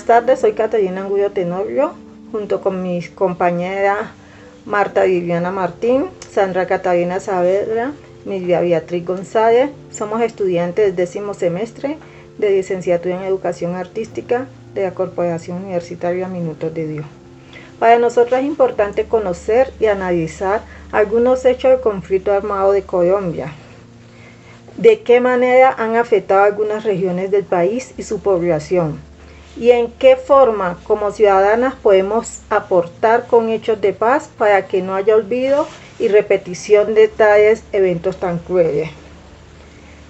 Buenas tardes, soy Catalina Angulo Tenorio, junto con mis compañeras Marta Viviana Martín, Sandra Catalina Saavedra, Miriam Beatriz González. Somos estudiantes del 10º semestre de licenciatura en Educación Artística de la Corporación Universitaria Minutos de Dios. Para nosotros es importante conocer y analizar algunos hechos del conflicto armado de Colombia. De qué manera han afectado a algunas regiones del país y su población, y en qué forma como ciudadanas podemos aportar con hechos de paz para que no haya olvido y repetición de tales eventos tan crueles.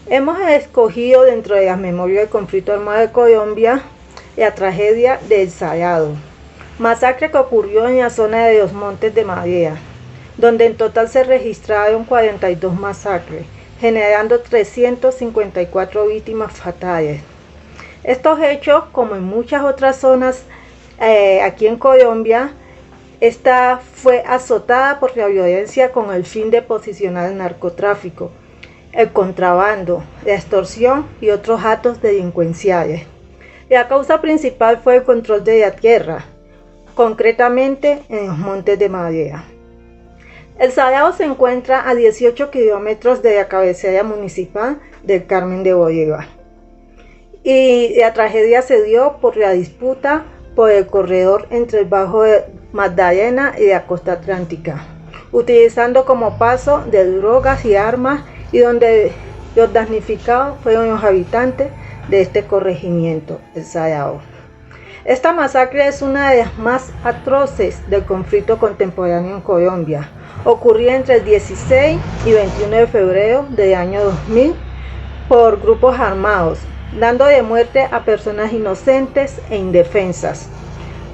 Hemos escogido dentro de las memorias del conflicto armado de Colombia la tragedia de El Salado, masacre que ocurrió en la zona de los Montes de María, donde en total se registraron 42 masacres, generando 354 víctimas fatales. Estos hechos, como en muchas otras zonas aquí en Colombia, esta fue azotada por la violencia con el fin de posicionar el narcotráfico, el contrabando, la extorsión y otros actos delincuenciales. La causa principal fue el control de la tierra, concretamente en los Montes de María. El Salado se encuentra a 18 kilómetros de la cabecera municipal del Carmen de Bolívar. Y la tragedia se dio por la disputa por el corredor entre el Bajo de Magdalena y la costa atlántica, utilizando como paso de drogas y armas, y donde los damnificados fueron los habitantes de este corregimiento, El Salado. Esta masacre es una de las más atroces del conflicto contemporáneo en Colombia, ocurrida entre el 16 y 21 de febrero del año 2000 por grupos armados, dando de muerte a personas inocentes e indefensas.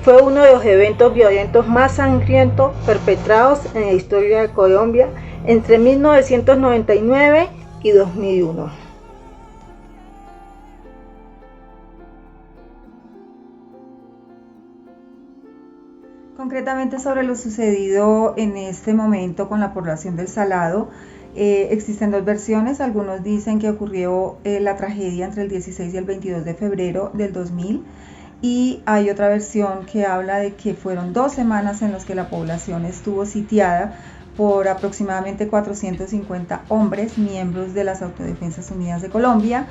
Fue uno de los eventos violentos más sangrientos perpetrados en la historia de Colombia entre 1999 y 2001. Concretamente sobre lo sucedido en este momento con la población del Salado, existen dos versiones. Algunos dicen que ocurrió la tragedia entre el 16 y el 22 de febrero del 2000, y hay otra versión que habla de que fueron 2 semanas en las que la población estuvo sitiada por aproximadamente 450 hombres, miembros de las Autodefensas Unidas de Colombia,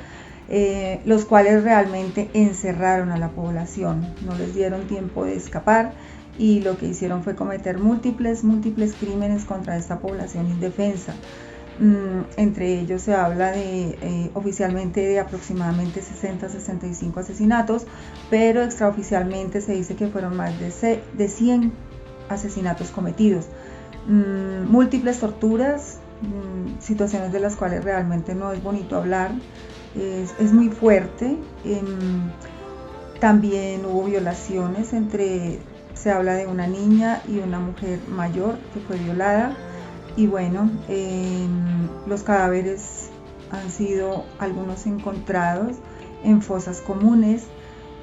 los cuales realmente encerraron a la población, no les dieron tiempo de escapar, y lo que hicieron fue cometer múltiples crímenes contra esta población indefensa. Entre ellos se habla oficialmente de aproximadamente 60-65 asesinatos, pero extraoficialmente se dice que fueron más de 100 asesinatos cometidos. Múltiples torturas, situaciones de las cuales realmente no es bonito hablar, es muy fuerte. También hubo violaciones, se habla de una niña y una mujer mayor que fue violada. Y bueno, los cadáveres han sido algunos encontrados en fosas comunes,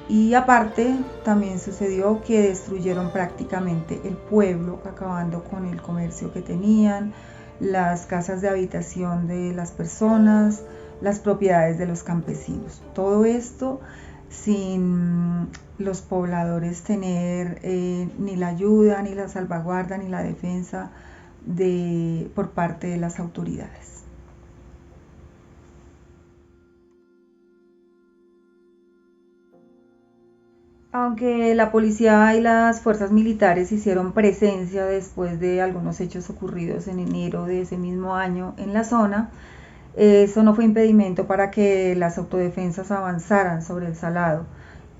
y aparte también sucedió que destruyeron prácticamente el pueblo, acabando con el comercio que tenían, las casas de habitación de las personas, las propiedades de los campesinos. Todo esto sin los pobladores tener ni la ayuda, ni la salvaguarda, ni la defensa por parte de las autoridades. Aunque la policía y las fuerzas militares hicieron presencia después de algunos hechos ocurridos en enero de ese mismo año en la zona, eso no fue impedimento para que las autodefensas avanzaran sobre el Salado.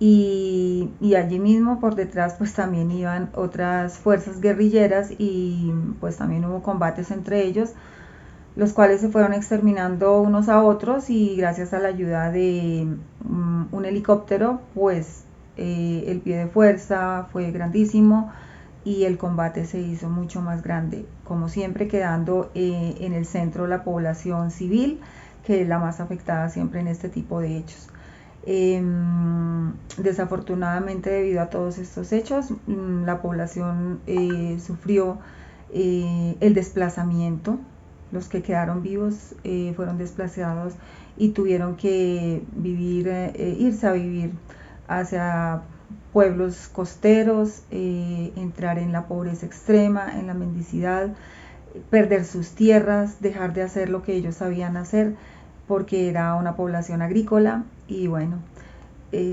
Y allí mismo por detrás pues también iban otras fuerzas guerrilleras, y pues también hubo combates entre ellos, los cuales se fueron exterminando unos a otros, y gracias a la ayuda de un helicóptero pues el pie de fuerza fue grandísimo y el combate se hizo mucho más grande, como siempre quedando en el centro la población civil, que es la más afectada siempre en este tipo de hechos. Desafortunadamente, debido a todos estos hechos, la población sufrió el desplazamiento. Los que quedaron vivos fueron desplazados y tuvieron que irse a vivir hacia pueblos costeros, entrar en la pobreza extrema, en la mendicidad, perder sus tierras, dejar de hacer lo que ellos sabían hacer porque era una población agrícola y bueno,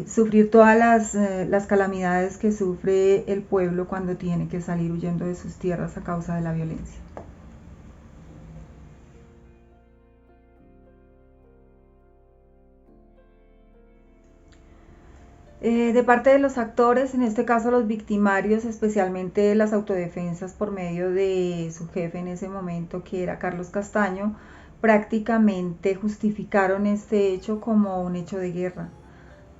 sufrir todas las calamidades que sufre el pueblo cuando tiene que salir huyendo de sus tierras a causa de la violencia. De parte de los actores, en este caso los victimarios, especialmente las autodefensas por medio de su jefe en ese momento, que era Carlos Castaño, prácticamente justificaron este hecho como un hecho de guerra,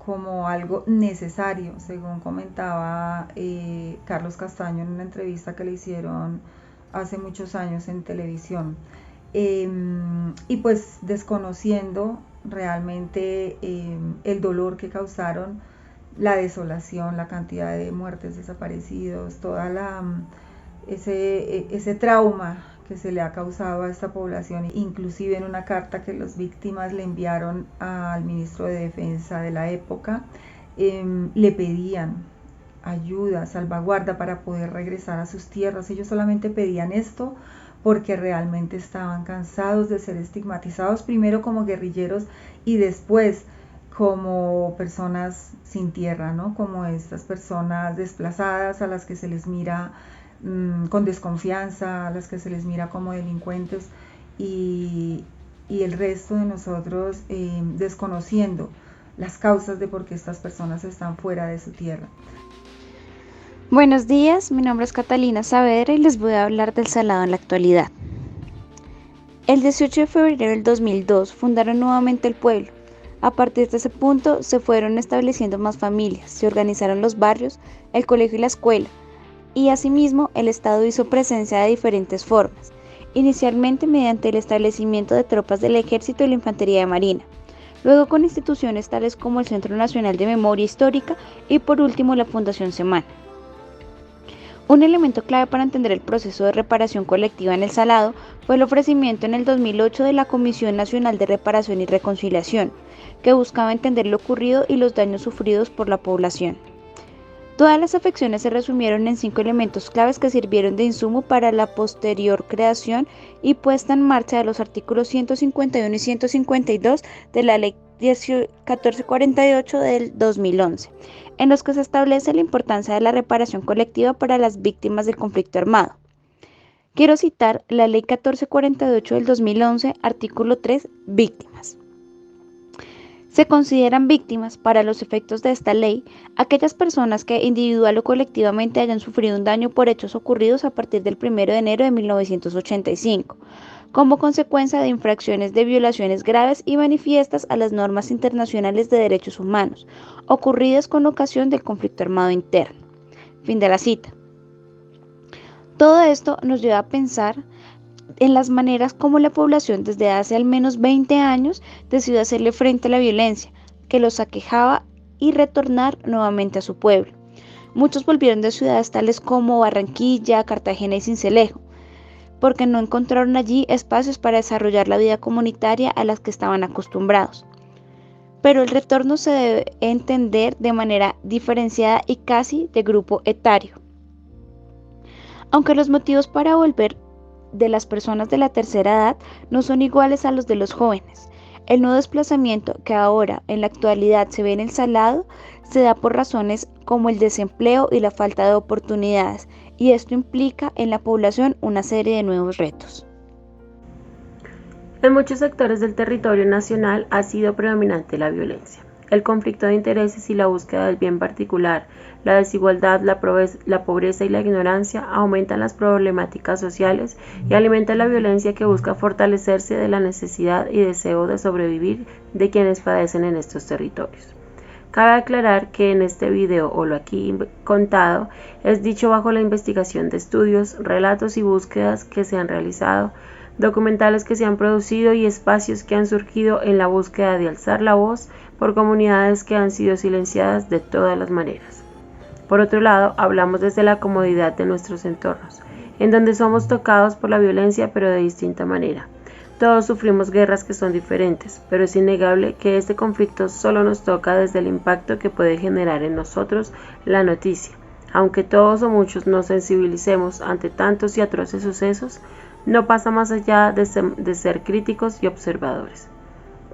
como algo necesario, según comentaba Carlos Castaño en una entrevista que le hicieron hace muchos años en televisión. Y pues desconociendo realmente el dolor que causaron, la desolación, la cantidad de muertes, desaparecidos, ese trauma que se le ha causado a esta población, inclusive en una carta que las víctimas le enviaron al ministro de Defensa de la época, le pedían ayuda, salvaguarda para poder regresar a sus tierras. Ellos solamente pedían esto porque realmente estaban cansados de ser estigmatizados, primero como guerrilleros y después como personas sin tierra, ¿no? Como estas personas desplazadas a las que se les mira con desconfianza, a las que se les mira como delincuentes y el resto de nosotros desconociendo las causas de por qué estas personas están fuera de su tierra. Buenos días, mi nombre es Catalina Saavedra y les voy a hablar del Salado en la actualidad. El 18 de febrero del 2002 fundaron nuevamente el pueblo. A partir de ese punto se fueron estableciendo más familias, se organizaron los barrios, el colegio y la escuela, y asimismo el Estado hizo presencia de diferentes formas, inicialmente mediante el establecimiento de tropas del Ejército y la Infantería de Marina, luego con instituciones tales como el Centro Nacional de Memoria Histórica y por último la Fundación Semana. Un elemento clave para entender el proceso de reparación colectiva en el Salado fue el ofrecimiento en el 2008 de la Comisión Nacional de Reparación y Reconciliación, que buscaba entender lo ocurrido y los daños sufridos por la población. Todas las afecciones se resumieron en 5 elementos claves que sirvieron de insumo para la posterior creación y puesta en marcha de los artículos 151 y 152 de la Ley 1448 del 2011, en los que se establece la importancia de la reparación colectiva para las víctimas del conflicto armado. Quiero citar la Ley 1448 del 2011, artículo 3, víctimas. Se consideran víctimas, para los efectos de esta ley, aquellas personas que individual o colectivamente hayan sufrido un daño por hechos ocurridos a partir del 1 de enero de 1985, como consecuencia de infracciones de violaciones graves y manifiestas a las normas internacionales de derechos humanos, ocurridas con ocasión del conflicto armado interno. Fin de la cita. Todo esto nos lleva a pensar en las maneras como la población desde hace al menos 20 años decidió hacerle frente a la violencia que los aquejaba y retornar nuevamente a su pueblo. Muchos volvieron de ciudades tales como Barranquilla, Cartagena y Sincelejo, porque no encontraron allí espacios para desarrollar la vida comunitaria a las que estaban acostumbrados. Pero el retorno se debe entender de manera diferenciada y casi de grupo etario. Aunque los motivos para volver de las personas de la tercera edad no son iguales a los de los jóvenes. El nuevo desplazamiento que ahora en la actualidad se ve en el Salado se da por razones como el desempleo y la falta de oportunidades, y esto implica en la población una serie de nuevos retos. En muchos sectores del territorio nacional ha sido predominante la violencia. El conflicto de intereses y la búsqueda del bien particular, la desigualdad, la pobreza y la ignorancia aumentan las problemáticas sociales y alimentan la violencia que busca fortalecerse de la necesidad y deseo de sobrevivir de quienes padecen en estos territorios. Cabe aclarar que en este video o lo aquí contado es dicho bajo la investigación de estudios, relatos y búsquedas que se han realizado, documentales que se han producido y espacios que han surgido en la búsqueda de alzar la voz por comunidades que han sido silenciadas de todas las maneras. Por otro lado, hablamos desde la comodidad de nuestros entornos, en donde somos tocados por la violencia pero de distinta manera. Todos sufrimos guerras que son diferentes, pero es innegable que este conflicto solo nos toca desde el impacto que puede generar en nosotros la noticia. Aunque todos o muchos nos sensibilicemos ante tantos y atroces sucesos, no pasa más allá de ser críticos y observadores.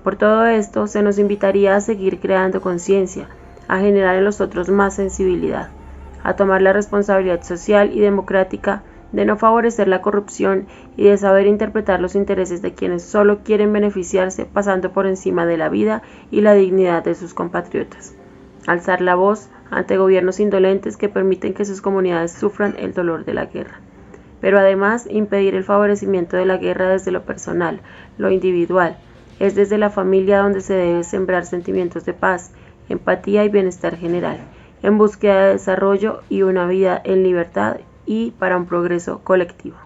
Por todo esto, se nos invitaría a seguir creando conciencia, a generar en los otros más sensibilidad, a tomar la responsabilidad social y democrática de no favorecer la corrupción y de saber interpretar los intereses de quienes solo quieren beneficiarse pasando por encima de la vida y la dignidad de sus compatriotas. Alzar la voz ante gobiernos indolentes que permiten que sus comunidades sufran el dolor de la guerra. Pero además impedir el favorecimiento de la guerra desde lo personal, lo individual. Es desde la familia donde se debe sembrar sentimientos de paz, empatía y bienestar general, en búsqueda de desarrollo y una vida en libertad y para un progreso colectivo.